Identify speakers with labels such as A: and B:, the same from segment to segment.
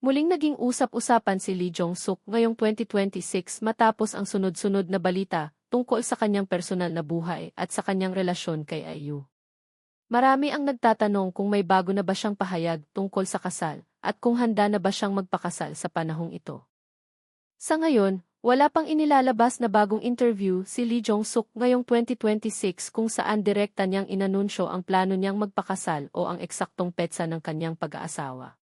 A: Muling naging usap-usapan si Lee Jong-suk ngayong 2026 matapos ang sunod-sunod na balita tungkol sa kanyang personal na buhay at sa kanyang relasyon kay IU. Marami ang nagtatanong kung may bago na ba siyang pahayag tungkol sa kasal at kung handa na ba siyang magpakasal sa panahong ito. Sa ngayon, wala pang inilalabas na bagong interview si Lee Jong-suk ngayong 2026 kung saan direkta niyang inanunsyo ang plano niyang magpakasal o ang eksaktong petsa ng kanyang pag-aasawa.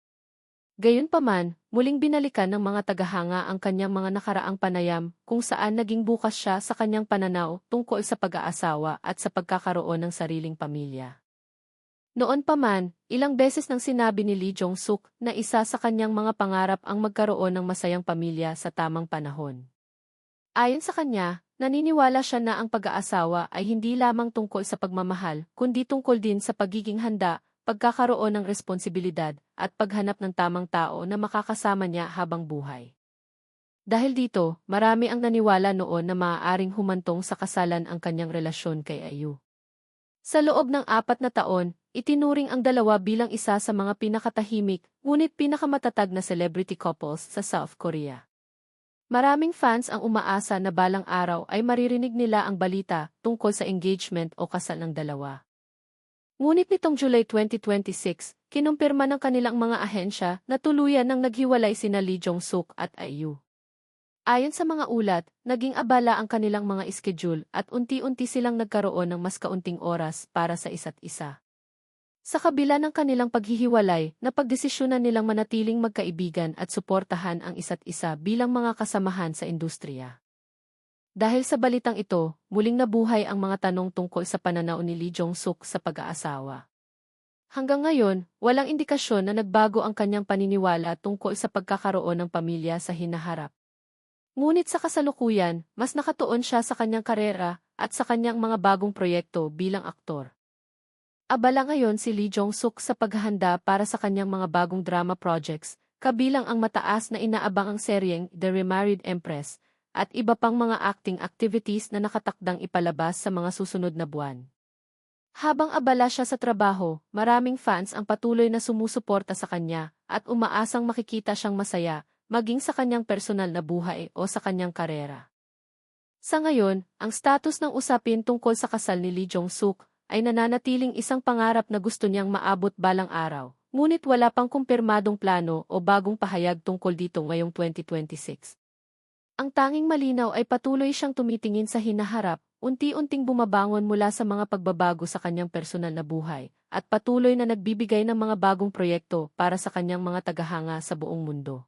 A: Gayunpaman, muling binalikan ng mga tagahanga ang kanyang mga nakaraang panayam kung saan naging bukas siya sa kanyang pananaw tungkol sa pag-aasawa at sa pagkakaroon ng sariling pamilya. Noon pa man, ilang beses nang sinabi ni Lee Jong-suk na isa sa kanyang mga pangarap ang magkaroon ng masayang pamilya sa tamang panahon. Ayon sa kanya, naniniwala siya na ang pag-aasawa ay hindi lamang tungkol sa pagmamahal, kundi tungkol din sa pagiging handa, pagkakaroon ng responsibilidad, at paghanap ng tamang tao na makakasama niya habang buhay. Dahil dito, marami ang naniwala noon na maaaring humantong sa kasalan ang kanyang relasyon kay IU. Sa loob ng 4 na taon, itinuring ang dalawa bilang isa sa mga pinakatahimik, ngunit pinakamatatag na celebrity couples sa South Korea. Maraming fans ang umaasa na balang araw ay maririnig nila ang balita tungkol sa engagement o kasal ng dalawa. Ngunit nitong July 2026, kinumpirma ng kanilang mga ahensya na tuluyan nang naghiwalay sina Lee Jong-suk at IU. Ayon sa mga ulat, naging abala ang kanilang mga schedule at unti-unti silang nagkaroon ng mas kaunting oras para sa isa't isa. Sa kabila ng kanilang paghihiwalay, napagdesisyonan nilang manatiling magkaibigan at suportahan ang isa't isa bilang mga kasamahan sa industriya. Dahil sa balitang ito, muling nabuhay ang mga tanong tungkol sa pananaw ni Lee Jong-suk sa pag-aasawa. Hanggang ngayon, walang indikasyon na nagbago ang kanyang paniniwala tungkol sa pagkakaroon ng pamilya sa hinaharap. Ngunit sa kasalukuyan, mas nakatuon siya sa kanyang karera at sa kanyang mga bagong proyekto bilang aktor. Abala ngayon si Lee Jong-suk sa paghahanda para sa kanyang mga bagong drama projects, kabilang ang mataas na inaabangang seryeng The Remarried Empress, at iba pang mga acting activities na nakatakdang ipalabas sa mga susunod na buwan. Habang abala siya sa trabaho, maraming fans ang patuloy na sumusuporta sa kanya at umaasang makikita siyang masaya, maging sa kanyang personal na buhay o sa kanyang karera. Sa ngayon, ang status ng usapin tungkol sa kasal ni Lee Jong-suk ay nananatiling isang pangarap na gusto niyang maabot balang araw, ngunit wala pang kumpirmadong plano o bagong pahayag tungkol dito ngayong 2026. Ang tanging malinaw ay patuloy siyang tumitingin sa hinaharap, unti-unting bumabangon mula sa mga pagbabago sa kanyang personal na buhay, at patuloy na nagbibigay ng mga bagong proyekto para sa kanyang mga tagahanga sa buong mundo.